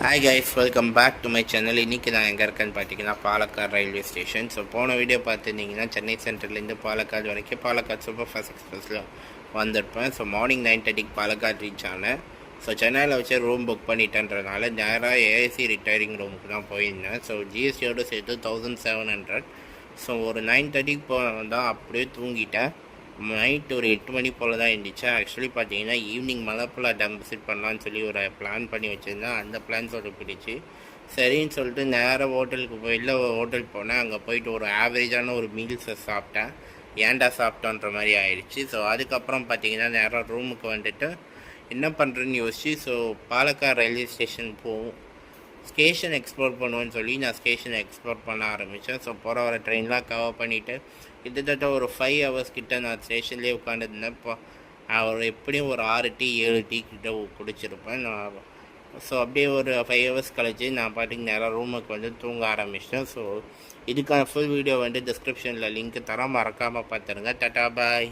Hi guys, welcome back to my channel. இன்றைக்கி நான் எங்கே இருக்கேன்னு பார்த்தீங்கன்னா பாலக்காடு ரயில்வே ஸ்டேஷன். ஸோ போன வீடியோ பார்த்துருந்தீங்கன்னா சென்னை சென்ட்ரல்லேருந்து பாலக்காடு வரைக்கும் பாலக்காடு சூப்பர் ஃபாஸ்ட் எக்ஸ்பிரஸில் வந்திருப்பேன். ஸோ மார்னிங் 9:30 பாலக்காடு ரீச் ஆனேன். ஸோ சென்னையில் வச்சு ரூம் புக் பண்ணிட்டேன்றதுனால நேராக ஏஐசி ரிட்டையரிங் ரூமுக்கு தான் போயிருந்தேன். ஸோ ஜிஎஸ்டியோடு சேர்த்து 1700. ஸோ ஒரு 9:30 தான் அப்படியே தூங்கிட்டேன். நைட் ஒரு 8 மணி போல் தான் இருந்துச்சு. ஆக்சுவலி பார்த்தீங்கன்னா ஈவினிங் மலைப்புழா டேம் விசிட் பண்ணலான்னு சொல்லி ஒரு பிளான் பண்ணி வச்சுருந்தேன். அந்த பிளான் பிடிச்சி சரின்னு சொல்லிட்டு நேராக ஹோட்டல் போனேன். அங்கே போயிட்டு ஒரு ஆவரேஜான ஒரு மீல்ஸை சாப்பிட்டேன். ஏன்டா சாப்பிட்டோன்ற மாதிரி ஆயிடுச்சு. ஸோ அதுக்கப்புறம் பார்த்தீங்கன்னா நேராக ரூமுக்கு வந்துட்டு என்ன பண்ணுறேன்னு யோசிச்சு ஸோ பாலக்காடு ரயில்வே ஸ்டேஷன் போவோம், ஸ்டேஷன் எக்ஸ்ப்ளோர் பண்ணுவேன்னு சொல்லி நான் ஸ்டேஷனை எக்ஸ்ப்ளோர் பண்ண ஆரம்பித்தேன். ஸோ போகிற வர ட்ரெயின்லாம் கவர் பண்ணிவிட்டு கிட்டத்தட்ட ஒரு 5 ஹவர்ஸ் கிட்ட நான் ஸ்டேஷன்லேயே உட்காந்துருந்தேன். இப்போ அவர் எப்படியும் ஒரு 6 டீ 7 டீ கிட்ட குடிச்சிருப்பேன் நான். ஸோ அப்படியே ஒரு 5 ஹவர்ஸ் கழிச்சு நான் பாட்டுக்கு நேராக ரூமுக்கு வந்து தூங்க ஆரம்பிச்சிட்டேன். ஸோ இதுக்கான ஃபுல் வீடியோ வந்து டிஸ்கிரிப்ஷனில் லிங்க் தர மறக்காமல் பார்த்துருங்க. டாடா பாய்.